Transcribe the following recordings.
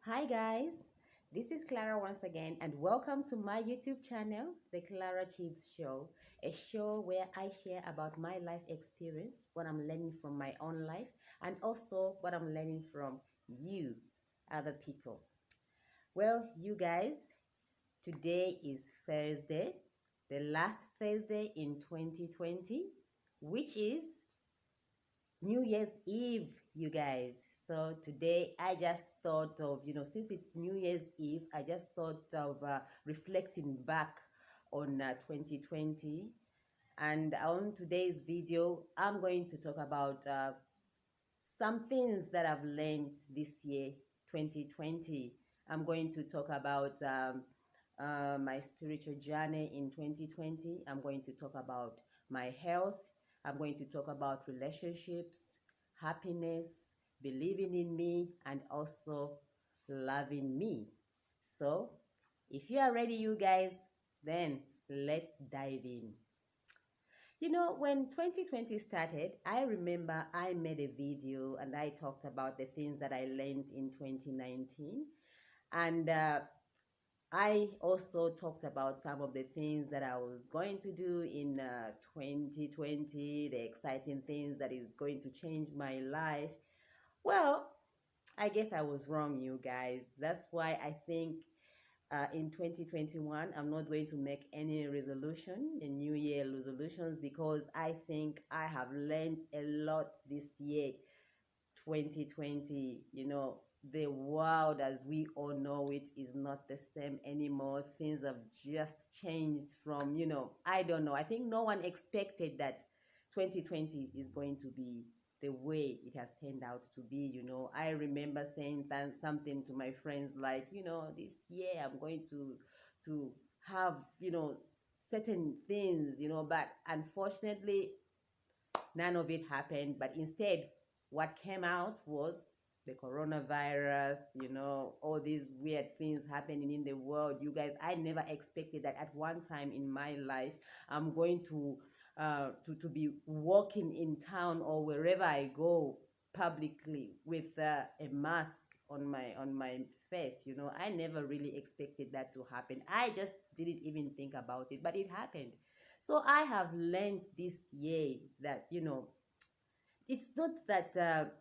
Hi guys, this is Clara once again, and welcome to my YouTube channel, The Clara Chibs Show, a show where I share about my life experience, what I'm learning from my own life, and also what I'm learning from you, other people. Well, you guys, today is Thursday, the last Thursday in 2020, which is New Year's Eve, you guys. So today I just thought of, since it's New Year's Eve, I just thought of reflecting back on 2020. And on today's video, I'm going to talk about some things that I've learned this year, 2020. I'm going to talk about my spiritual journey in 2020. I'm going to talk about my health. I'm going to talk about relationships, happiness, believing in me, and also loving me. So, if you are ready, you guys, then let's dive in. When 2020 started, I remember I made a video and I talked about the things that I learned in 2019. And I also talked about some of the things that I was going to do in 2020, the exciting things that is going to change my life. Well, I guess I was wrong, you guys. That's why I think in 2021, I'm not going to make any resolution, a New Year resolutions, because I think I have learned a lot this year, 2020. The world as we all know it is not the same anymore. Things have just changed from, I don't know. I think no one expected that 2020 is going to be the way it has turned out to be. I remember saying something to my friends like, this year I'm going to have, certain things, but unfortunately none of it happened. But instead, what came out was the coronavirus, all these weird things happening in the world. You guys, I never expected that at one time in my life, I'm going to be walking in town or wherever I go publicly with a mask on my face. I never really expected that to happen. I just didn't even think about it, but it happened. So I have learned this year that, it's not that,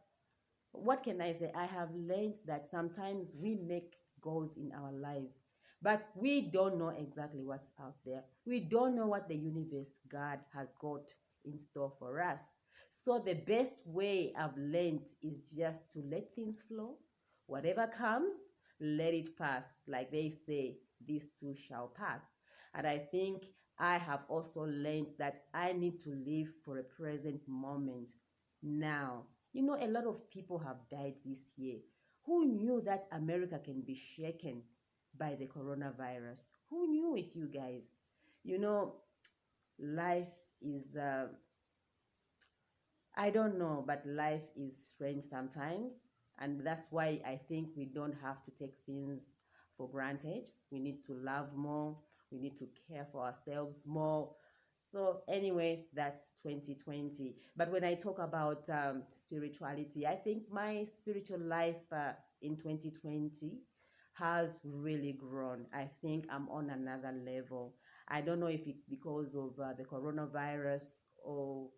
what can I say? I have learned that sometimes we make goals in our lives, but we don't know exactly what's out there. We don't know what the universe, God, has got in store for us. So the best way I've learned is just to let things flow. Whatever comes, let it pass. Like they say, this too shall pass. And I think I have also learned that I need to live for a present moment now. A lot of people have died this year. Who knew that America can be shaken by the coronavirus? Who knew it, you guys? You know, life is, I don't know, but life is strange sometimes. And that's why I think we don't have to take things for granted. We need to love more. We need to care for ourselves more. So, anyway, that's 2020. But when I talk about spirituality, I think my spiritual life in 2020 has really grown. I think I'm on another level. I don't know if it's because of the coronavirus or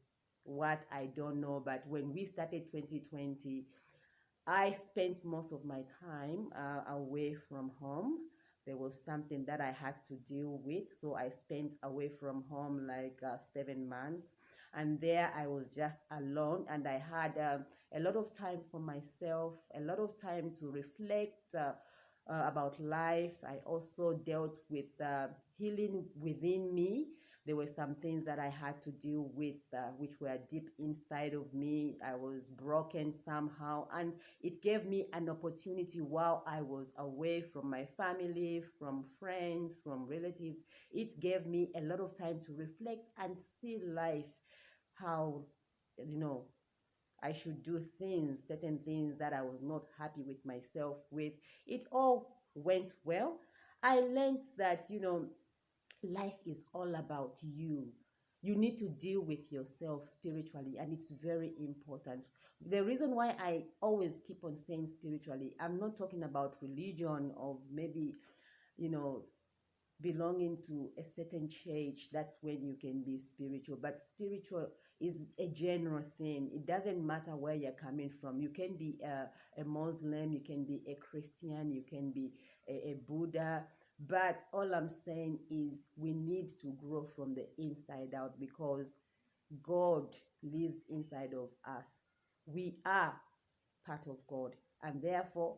what, I don't know. But when we started 2020, I spent most of my time away from home. There was something that I had to deal with, so I spent away from home like 7 months. And there I was just alone, and I had a lot of time for myself, a lot of time to reflect about life. I also dealt with healing within me. There were some things that I had to deal with, which were deep inside of me. I was broken somehow, and it gave me an opportunity while I was away from my family, from friends, from relatives. It gave me a lot of time to reflect and see life, how, you know, I should do things, certain things that I was not happy with myself with. It all went well. I learned that, life is all about you. You need to deal with yourself spiritually, and it's very important. The reason why I always keep on saying spiritually, I'm not talking about religion or maybe, you know, belonging to a certain church. That's when you can be spiritual. But spiritual is a general thing. It doesn't matter where you're coming from. You can be a Muslim, you can be a Christian, you can be a Buddha. But all I'm saying is we need to grow from the inside out, because God lives inside of us. We are part of God, and therefore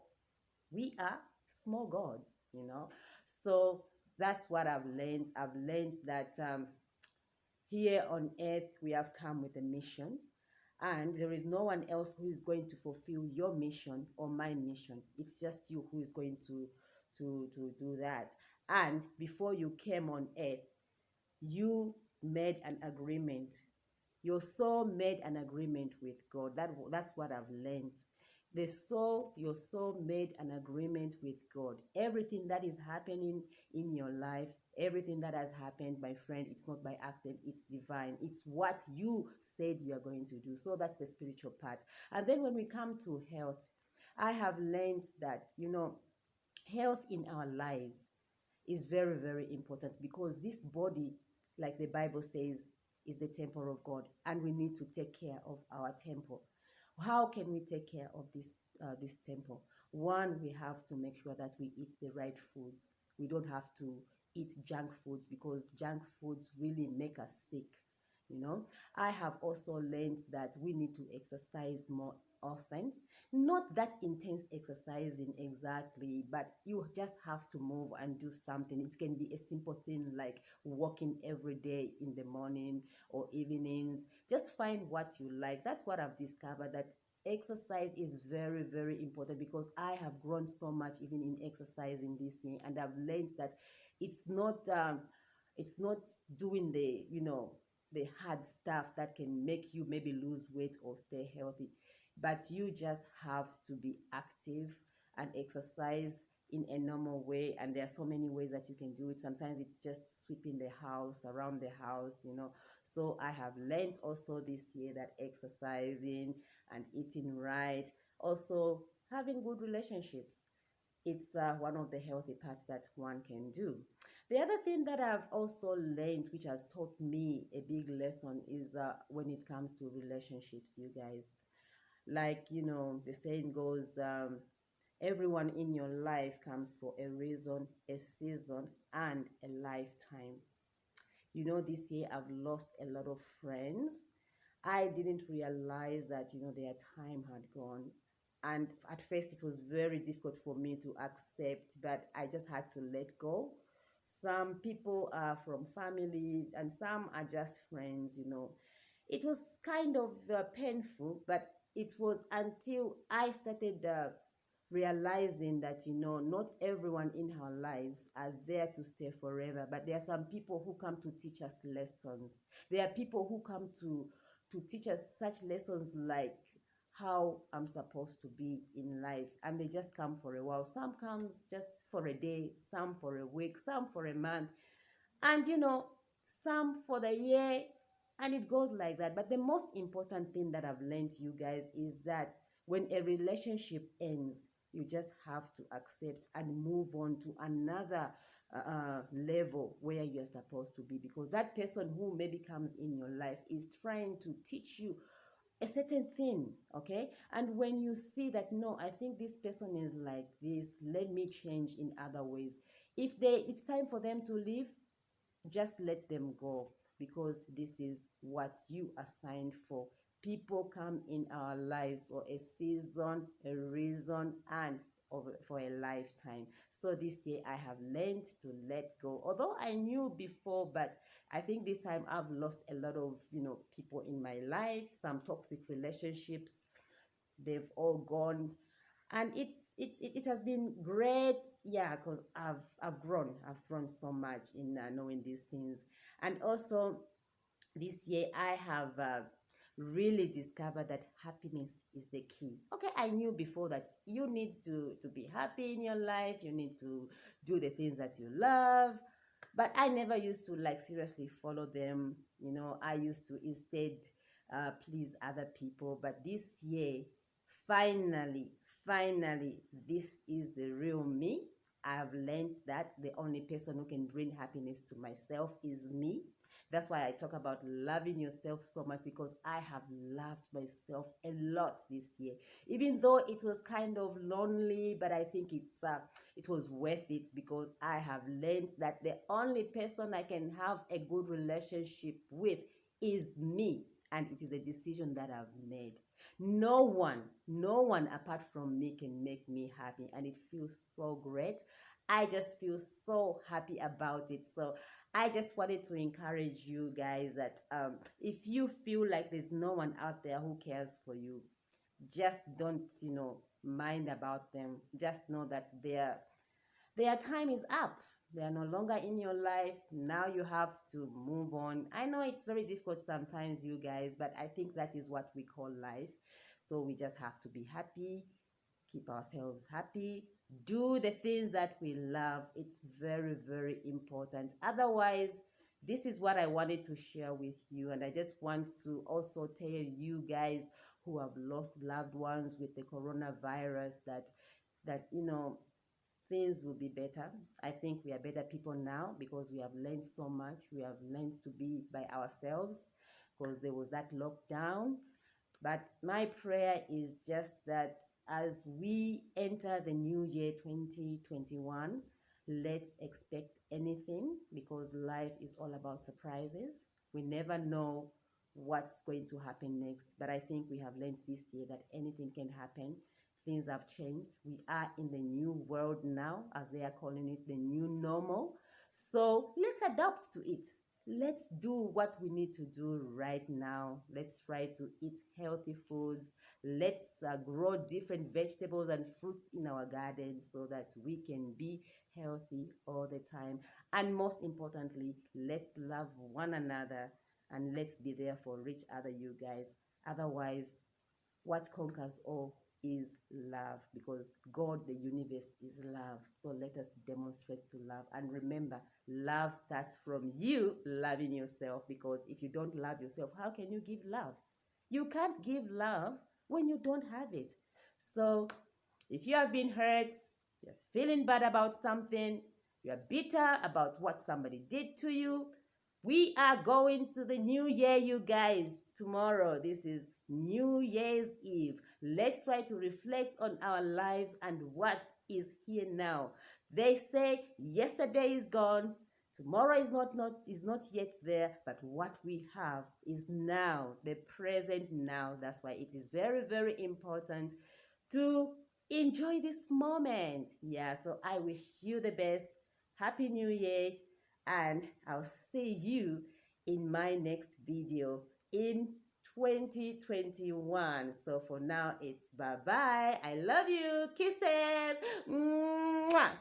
we are small gods, you know. So that's what I've learned. I've learned that here on earth we have come with a mission, and there is no one else who is going to fulfill your mission or my mission. It's just you who is going to do that. And before you came on earth, you made an agreement. Your soul made an agreement with God. That's what I've learned. Your soul made an agreement with God. Everything that is happening in your life, everything that has happened, my friend, it's not by accident, it's divine. It's what you said you are going to do. So that's the spiritual part. And then when we come to health, I have learned that, health in our lives is very, very important, because this body, like the Bible says, is the temple of God, and we need to take care of our temple. How can we take care of this temple? One, we have to make sure that we eat the right foods. We don't have to eat junk foods, because junk foods really make us sick. I have also learned that we need to exercise more often. Not that intense exercising exactly, but you just have to move and do something. It can be a simple thing like walking every day in the morning or evenings. Just find what you like. That's what I've discovered, that exercise is very, very important, because I have grown so much even in exercising this year, and I've learned that it's not it's not doing the hard stuff that can make you maybe lose weight or stay healthy, but you just have to be active and exercise in a normal way. And there are so many ways that you can do it. Sometimes it's just sweeping the house, around the house. So I have learned also this year that exercising and eating right, also having good relationships, it's one of the healthy parts that one can do. The other thing that I've also learned, which has taught me a big lesson, is when it comes to relationships, you guys. Like, the saying goes, everyone in your life comes for a reason, a season, and a lifetime. This year I've lost a lot of friends. I didn't realize that, their time had gone. And at first it was very difficult for me to accept, but I just had to let go. Some people are from family and some are just friends. It was kind of painful, but it was until I started realizing that not everyone in our lives are there to stay forever, but there are some people who come to teach us lessons. There are people who come to teach us such lessons, like how I'm supposed to be in life, and they just come for a while. Some comes just for a day, some for a week, some for a month, and some for the year, and it goes like that. But the most important thing that I've learned, you guys, is that when a relationship ends, you just have to accept and move on to another level where you're supposed to be, because that person who maybe comes in your life is trying to teach you a certain thing. Okay, and when you see that, no, I think this person is like this, let me change in other ways. If it's time for them to leave, just let them go, because this is what you are signed for. People come in our lives for a season, a reason, and for a lifetime. So this year I have learned to let go, although I knew before, but I think this time I've lost a lot of people in my life. Some toxic relationships, they've all gone, and it has been great. Yeah, because I've grown so much in knowing these things. And also this year I have really discovered that happiness is the key. Okay, I knew before that you need to be happy in your life, you need to do the things that you love, but I never used to like seriously follow them. I used to instead please other people, but this year, finally, finally, this is the real me. I have learned that the only person who can bring happiness to myself is me. That's why I talk about loving yourself so much, because I have loved myself a lot this year. Even though it was kind of lonely, but I think it was worth it, because I have learned that the only person I can have a good relationship with is me, and it is a decision that I've made. No one apart from me can make me happy, and it feels so great. I just feel so happy about it. So I just wanted to encourage you guys that if you feel like there's no one out there who cares for you, just don't mind about them. Just know that their time is up. They are no longer in your life. Now you have to move on. I know it's very difficult sometimes, you guys, but I think that is what we call life. So we just have to be happy, keep ourselves happy, do the things that we love. It's very, very important. Otherwise, this is what I wanted to share with you. And I just want to also tell you guys who have lost loved ones with the coronavirus that things will be better. I think we are better people now, because we have learned so much. We have learned to be by ourselves, because there was that lockdown. But my prayer is just that as we enter the new year 2021, let's expect anything, because life is all about surprises. We never know what's going to happen next. But I think we have learned this year that anything can happen. Things have changed. We are in the new world now, as they are calling it, the new normal. So let's adapt to it. Let's do what we need to do right now. Let's try to eat healthy foods. Let's grow different vegetables and fruits in our gardens, so that we can be healthy all the time. And most importantly, let's love one another, and let's be there for each other, you guys. Otherwise, what conquers all is love, because God, the universe, is love. So let us demonstrate to love. And remember, love starts from you loving yourself, because if you don't love yourself, how can you give love? You can't give love when you don't have it. So if you have been hurt, you're feeling bad about something, you're bitter about what somebody did to you, we are going to the new year, you guys. Tomorrow, this is New Year's Eve. Let's try to reflect on our lives and what is here now. They say yesterday is gone, tomorrow is not yet there, but what we have is now, the present now. That's why it is very, very important to enjoy this moment. Yeah, so I wish you the best. Happy New Year, and I'll see you in my next video in 2021. So for now, it's bye bye. I love you. Kisses. Mwah.